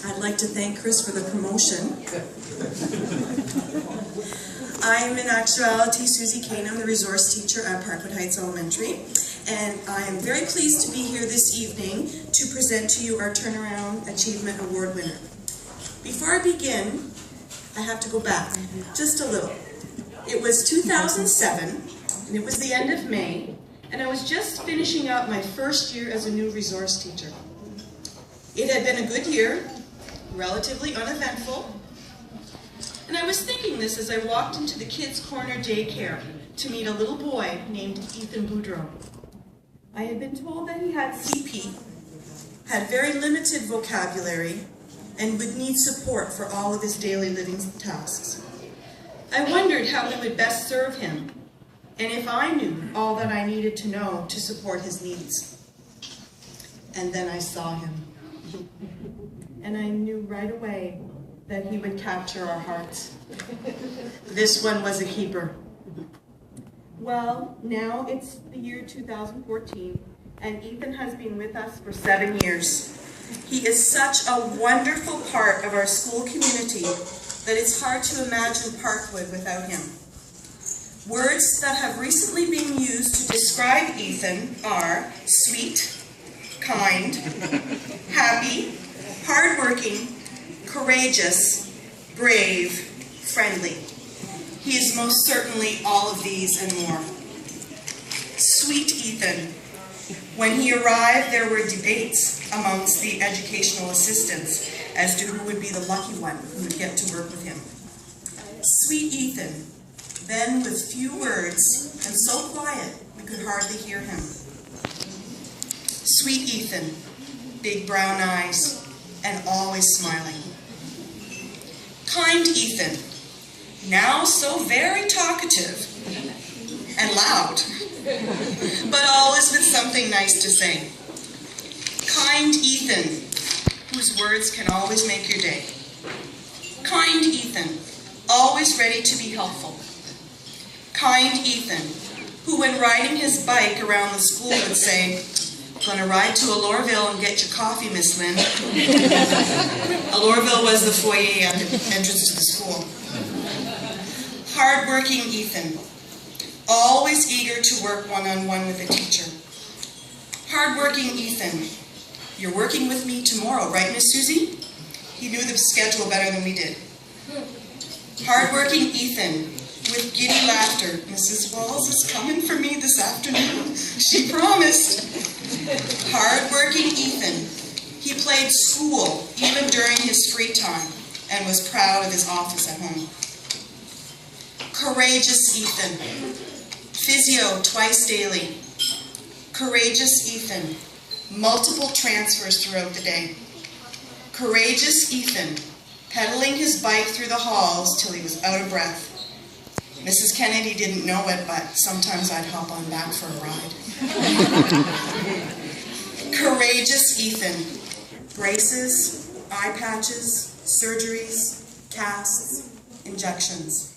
I'd like to thank Chris for the promotion. I'm in actuality Susie Kane. I'm the resource teacher at Parkwood Heights Elementary, and I am very pleased to be here this evening to present to you our Turnaround Achievement Award winner. Before I begin, I have to go back just a little. It was 2007, and it was the end of May, and I was just finishing up my first year as a new resource teacher. It had been a good year, relatively uneventful, and I was thinking this as I walked into the Kids Corner daycare to meet a little boy named Ethan Boudreau. I had been told that he had CP, had very limited vocabulary, and would need support for all of his daily living tasks. I wondered how we would best serve him, and if I knew all that I needed to know to support his needs. And then I saw him. And I knew right away that he would capture our hearts. This one was a keeper. Well, now it's the year 2014, and Ethan has been with us for 7 years. He is such a wonderful part of our school community that it's hard to imagine Parkwood without him. Words that have recently been used to describe Ethan are sweet, kind, happy, hardworking, courageous, brave, friendly. He is most certainly all of these and more. Sweet Ethan. When he arrived, there were debates amongst the educational assistants as to who would be the lucky one who would get to work with him. Sweet Ethan. Then with few words and so quiet we could hardly hear him. Sweet Ethan. Big brown eyes and always smiling. Kind Ethan, now so very talkative and loud, but always with something nice to say. Kind Ethan, whose words can always make your day. Kind Ethan, always ready to be helpful. Kind Ethan, who when riding his bike around the school would say, "Gonna ride to Allorville and get your coffee, Miss Lynn." Allorville was the foyer entrance to the school. Hardworking Ethan, always eager to work one-on-one with a teacher. Hardworking Ethan, you're working with me tomorrow, right, Miss Susie? He knew the schedule better than we did. Hardworking Ethan, with giddy laughter. Mrs. Walls is coming for me this afternoon. She promised. Hardworking Ethan. He played school even during his free time and was proud of his office at home. Courageous Ethan. Physio twice daily. Courageous Ethan. Multiple transfers throughout the day. Courageous Ethan. Pedaling his bike through the halls till he was out of breath. Mrs. Kennedy didn't know it, but sometimes I'd hop on back for a ride. Courageous Ethan. Braces, eye patches, surgeries, casts, injections.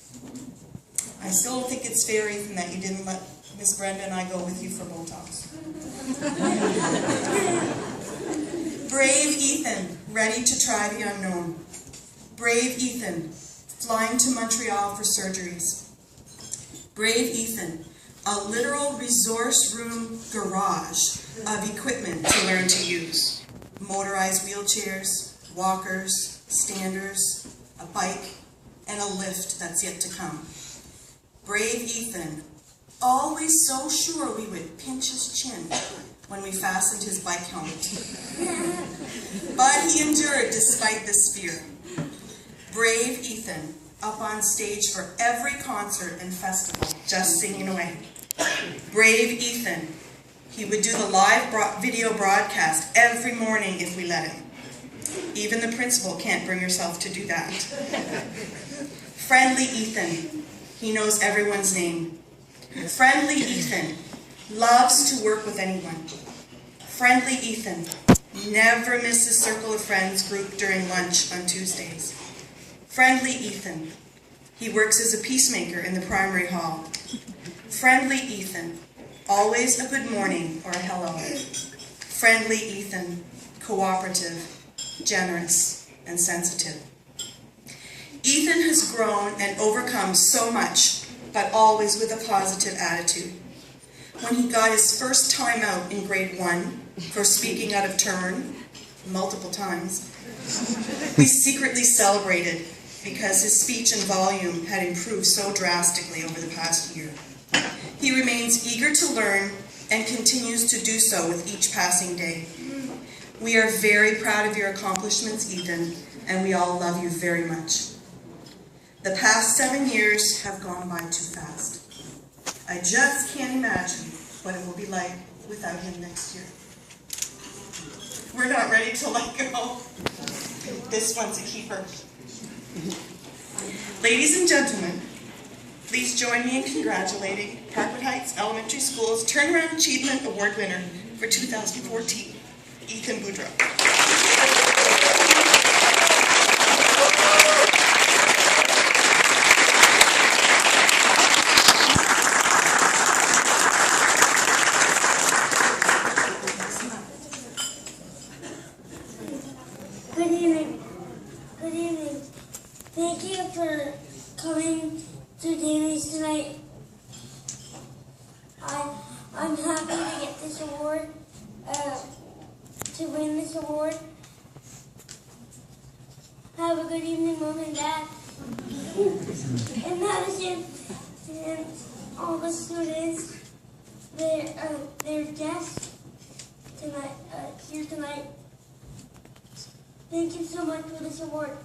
I still don't think it's fair, Ethan, that you didn't let Miss Brenda and I go with you for Botox. Brave Ethan, ready to try the unknown. Brave Ethan, flying to Montreal for surgeries. Brave Ethan, a literal resource room garage of equipment to learn to use. Motorized wheelchairs, walkers, standers, a bike, and a lift that's yet to come. Brave Ethan, always so sure we would pinch his chin when we fastened his bike helmet. But he endured despite this fear. Brave Ethan, up on stage for every concert and festival, just singing away. Brave Ethan, he would do the live video broadcast every morning if we let him. Even the principal can't bring herself to do that. Friendly Ethan. He knows everyone's name. Friendly Ethan loves to work with anyone. Friendly Ethan never misses Circle of Friends group during lunch on Tuesdays. Friendly Ethan. He works as a peacemaker in the primary hall. Friendly Ethan. Always a good morning or a hello. Friendly Ethan. Cooperative, generous, and sensitive. Ethan has grown and overcome so much, but always with a positive attitude. When he got his first time out in grade 1 for speaking out of turn, multiple times, we secretly celebrated because his speech and volume had improved so drastically over the past year. He remains eager to learn and continues to do so with each passing day. We are very proud of your accomplishments, Ethan, and we all love you very much. The past 7 years have gone by too fast. I just can't imagine what it will be like without him next year. We're not ready to let go. This one's a keeper. Ladies and gentlemen, please join me in congratulating Parkwood Heights Elementary School's Turnaround Achievement Award winner for 2014, Ethan Boudreau. Good evening. Good evening. Thank you for coming to Danny's tonight. I'm happy to get this award, to win this award. Have a good evening, Mom and Dad. And Madison and all the students, their guests tonight, here tonight. Thank you so much for this award.